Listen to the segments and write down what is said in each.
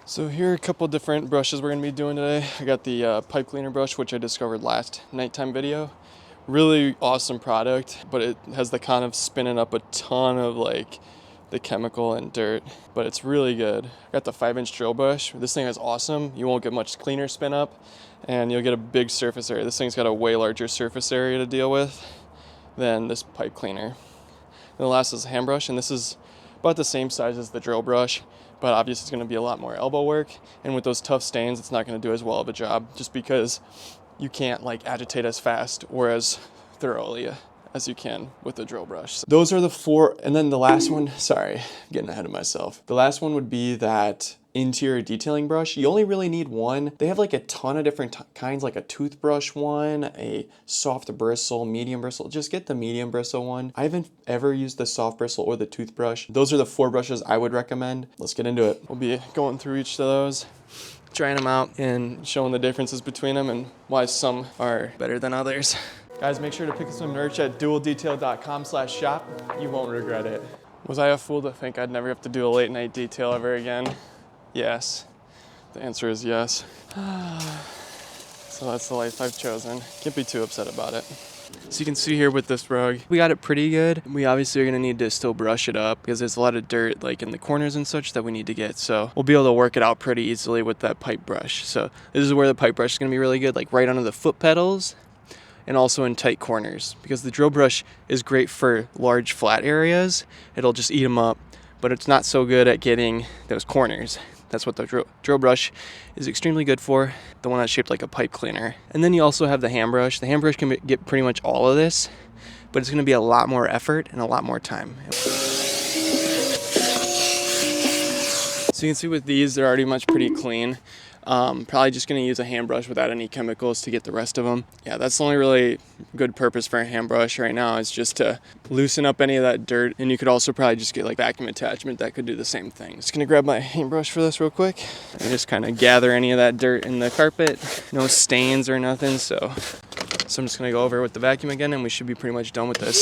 So here are a couple different brushes we're going to be doing today. I got the pipe cleaner brush, which I discovered last nighttime video. Really awesome product, but it has the kind of spinning up a ton of like the chemical and dirt, but it's really good. I got the 5-inch drill brush. This thing is awesome. You won't get much cleaner spin up and you'll get a big surface area. This thing's got a way larger surface area to deal with than this pipe cleaner. And the last is a hand brush, and this is about the same size as the drill brush, but obviously it's going to be a lot more elbow work, and with those tough stains it's not going to do as well of a job just because you can't like agitate as fast or as thoroughly as you can with the drill brush. So those are the 4, and then the last one, sorry, getting ahead of myself. The last one would be that interior detailing brush. You only really need one. They have like a ton of different kinds, like a toothbrush one, a soft bristle, medium bristle. Just get the medium bristle one. I haven't ever used the soft bristle or the toothbrush. Those are the 4 brushes I would recommend. Let's get into it. We'll be going through each of those, trying them out and showing the differences between them and why some are better than others. Guys, make sure to pick up some merch at dualdetail.com/shop. You won't regret it. Was I a fool to think I'd never have to do a late night detail ever again? Yes. The answer is yes. So that's the life I've chosen. Can't be too upset about it. So you can see here with this rug, we got it pretty good. We obviously are gonna need to still brush it up because there's a lot of dirt like in the corners and such that we need to get. So we'll be able to work it out pretty easily with that pipe brush. So this is where the pipe brush is gonna be really good, like right under the foot pedals and also in tight corners, because the drill brush is great for large flat areas. It'll just eat them up, but it's not so good at getting those corners. That's what the drill brush is extremely good for, the one that's shaped like a pipe cleaner. And then you also have the hand brush. The hand brush can get pretty much all of this, but it's gonna be a lot more effort and a lot more time. So you can see with these, they're already pretty clean. Probably just gonna use a hand brush without any chemicals to get the rest of them. Yeah, that's the only really good purpose for a hand brush right now, is just to loosen up any of that dirt. And you could also probably just get like vacuum attachment that could do the same thing. Just gonna grab my hand brush for this real quick and just kind of gather any of that dirt in the carpet. No stains or nothing, so I'm just gonna go over with the vacuum again and we should be pretty much done with this.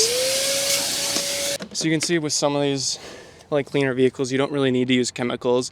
So you can see with some of these like cleaner vehicles, you don't really need to use chemicals.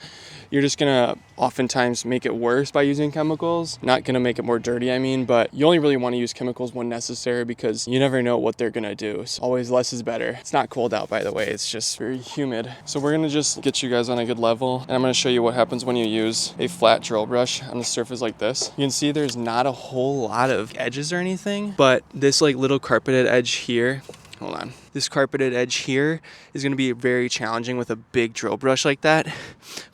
You're just gonna oftentimes make it worse by using chemicals. Not gonna make it more dirty, I mean, but you only really wanna use chemicals when necessary because you never know what they're gonna do. So always less is better. It's not cold out, by the way, it's just very humid. So we're gonna just get you guys on a good level, and I'm gonna show you what happens when you use a flat drill brush on a surface like this. You can see there's not a whole lot of edges or anything, but this like little carpeted edge here, hold on. This carpeted edge here is going to be very challenging with a big drill brush like that.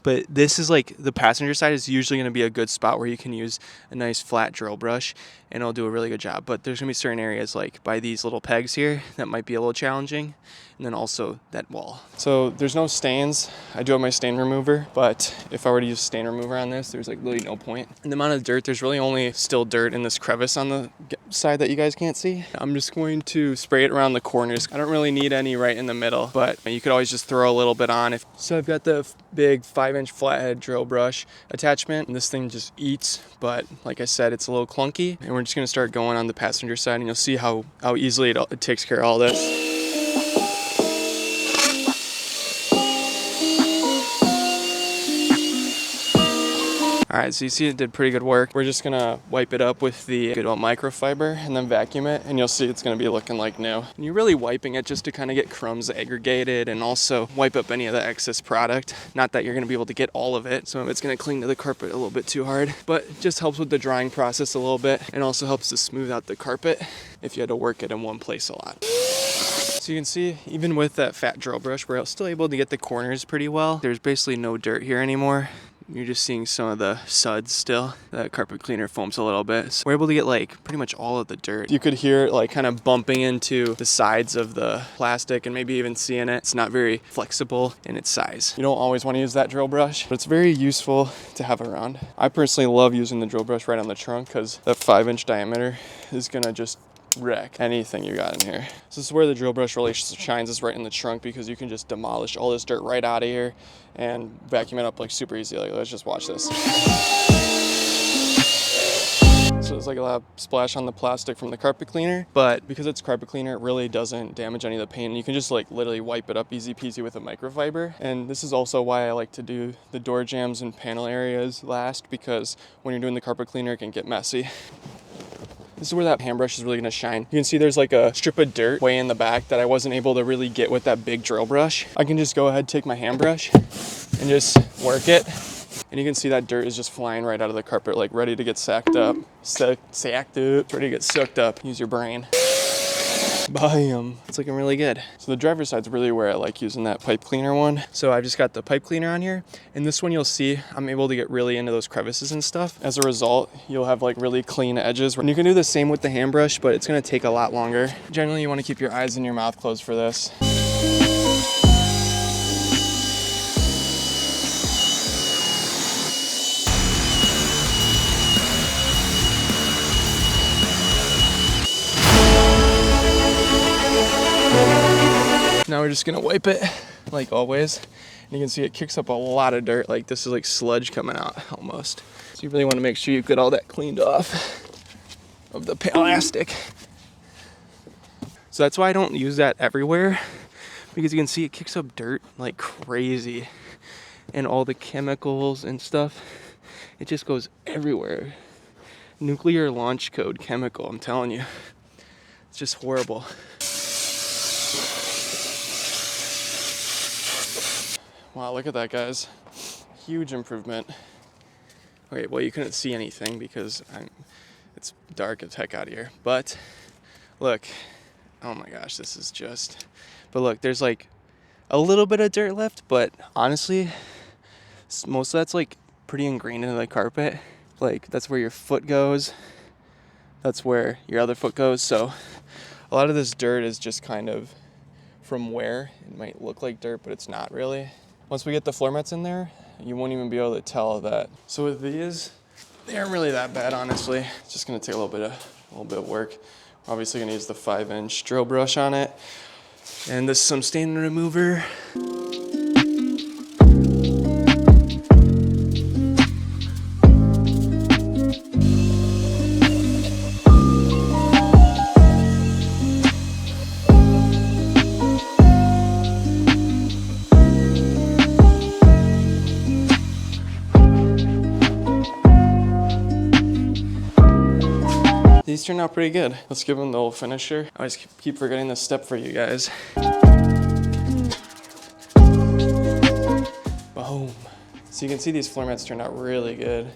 But this is like the passenger side is usually going to be a good spot where you can use a nice flat drill brush and it'll do a really good job. But there's going to be certain areas like by these little pegs here that might be a little challenging. And then also that wall. So there's no stains. I do have my stain remover, but if I were to use stain remover on this, there's like really no point. And the amount of dirt, there's really only still dirt in this crevice on the side that you guys can't see. I'm just going to spray it around the corners. I don't really need any right in the middle, but you could always just throw a little bit on. So I've got the big 5-inch flathead drill brush attachment, and this thing just eats, but like I said, it's a little clunky. And we're just gonna start going on the passenger side, and you'll see how easily it takes care of all this. All right, so you see it did pretty good work. We're just gonna wipe it up with the good old microfiber and then vacuum it, and you'll see it's gonna be looking like new. And you're really wiping it just to kind of get crumbs aggregated and also wipe up any of the excess product. Not that you're gonna be able to get all of it. Some of it's gonna cling to the carpet a little bit too hard, but it just helps with the drying process a little bit and also helps to smooth out the carpet if you had to work it in one place a lot. So you can see, even with that fat drill brush, we're still able to get the corners pretty well. There's basically no dirt here anymore. You're just seeing some of the suds still. The carpet cleaner foams a little bit. So we're able to get like pretty much all of the dirt. You could hear it like kind of bumping into the sides of the plastic and maybe even seeing it. It's not very flexible in its size. You don't always want to use that drill brush, but it's very useful to have around. I personally love using the drill brush right on the trunk because that 5-inch diameter is gonna just wreck anything you got in here. So this is where the drill brush really shines, is right in the trunk, because you can just demolish all this dirt right out of here and vacuum it up like super easy. Like, let's just watch this. So there's like a lot of splash on the plastic from the carpet cleaner, but because it's carpet cleaner, it really doesn't damage any of the paint. You can just like literally wipe it up easy peasy with a microfiber. And this is also why I like to do the door jambs and panel areas last, because when you're doing the carpet cleaner, it can get messy. This is where that hand brush is really gonna shine. You can see there's like a strip of dirt way in the back that I wasn't able to really get with that big drill brush. I can just go ahead, take my hand brush and just work it. And you can see that dirt is just flying right out of the carpet, like ready to get sacked up. Sacked up, ready to get soaked up. Use your brain. Bam, it's looking really good. So the driver's side's really where I like using that pipe cleaner one. So I've just got the pipe cleaner on here, and this one you'll see I'm able to get really into those crevices and stuff. As a result, you'll have like really clean edges. And you can do the same with the hand brush, but it's gonna take a lot longer. Generally, you wanna keep your eyes and your mouth closed for this. Now we're just gonna wipe it like always. And you can see it kicks up a lot of dirt. Like this is like sludge coming out almost. So you really wanna make sure you get all that cleaned off of the plastic. So that's why I don't use that everywhere, because you can see it kicks up dirt like crazy. And all the chemicals and stuff, it just goes everywhere. Nuclear launch code chemical, I'm telling you. It's just horrible. Wow, look at that, guys. Huge improvement. Okay, well, you couldn't see anything because it's dark as heck out here. But look, oh my gosh, this is just... But look, there's like a little bit of dirt left, but honestly, most of that's like pretty ingrained into the carpet. Like that's where your foot goes. That's where your other foot goes. So a lot of this dirt is just kind of from where it might look like dirt, but it's not really. Once we get the floor mats in there, you won't even be able to tell that. So with these, they aren't really that bad, honestly. It's just gonna take a little bit of work. We're obviously gonna use the 5-inch drill brush on it. And this is some stain remover. These turned out pretty good. Let's give them the old finisher. I always keep forgetting this step for you guys. Boom. So you can see these floor mats turned out really good.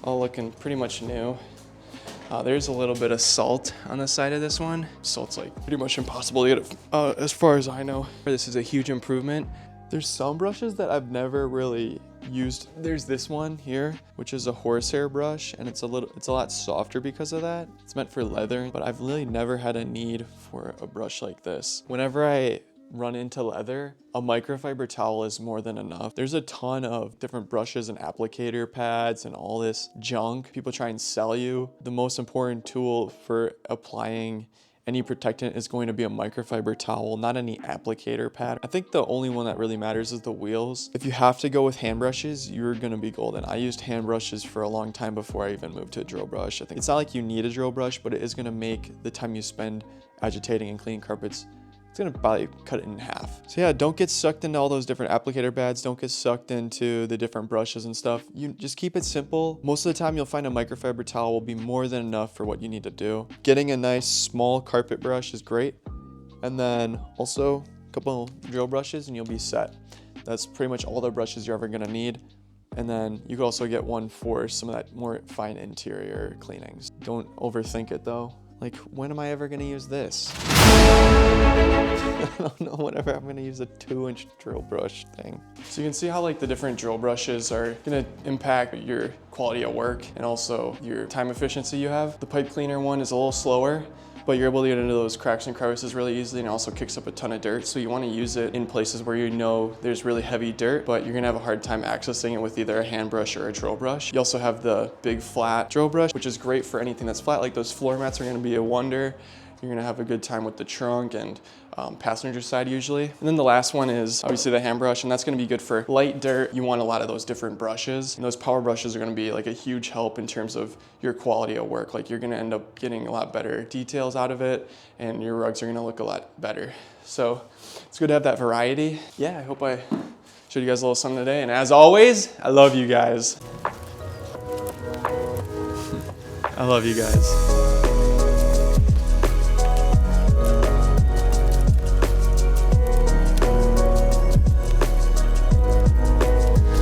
All looking pretty much new. There's a little bit of salt on the side of this one. Salt's like pretty much impossible to get as far as I know. This is a huge improvement. There's some brushes that I've never really used. There's this one here, which is a horsehair brush, and it's a lot softer because of that. It's meant for leather, but I've really never had a need for a brush like this. Whenever I run into leather, a microfiber towel is more than enough. There's a ton of different brushes and applicator pads and all this junk people try and sell you. The most important tool for applying any protectant is going to be a microfiber towel, not any applicator pad. I think the only one that really matters is the wheels. If you have to go with hand brushes, you're gonna be golden. I used hand brushes for a long time before I even moved to a drill brush. I think it's not like you need a drill brush, but it is gonna make the time you spend agitating and cleaning carpets, it's gonna probably cut it in half. So yeah, don't get sucked into all those different applicator pads. Don't get sucked into the different brushes and stuff. You just keep it simple. Most of the time you'll find a microfiber towel will be more than enough for what you need to do. Getting a nice small carpet brush is great. And then also a couple drill brushes and you'll be set. That's pretty much all the brushes you're ever gonna need. And then you can also get one for some of that more fine interior cleanings. Don't overthink it though. Like, when am I ever gonna use this? I don't know whenever I'm gonna use a 2-inch drill brush thing. So you can see how like the different drill brushes are gonna impact your quality of work and also your time efficiency you have. The pipe cleaner one is a little slower, but you're able to get into those cracks and crevices really easily, and it also kicks up a ton of dirt. So you wanna use it in places where you know there's really heavy dirt, but you're gonna have a hard time accessing it with either a hand brush or a drill brush. You also have the big flat drill brush, which is great for anything that's flat. Like those floor mats are gonna be a wonder. You're gonna have a good time with the trunk and passenger side usually. And then the last one is obviously the hand brush, and that's gonna be good for light dirt. You want a lot of those different brushes. And those power brushes are gonna be like a huge help in terms of your quality of work. Like you're gonna end up getting a lot better details out of it, and your rugs are gonna look a lot better. So it's good to have that variety. Yeah, I hope I showed you guys a little something today. And as always, I love you guys. I love you guys.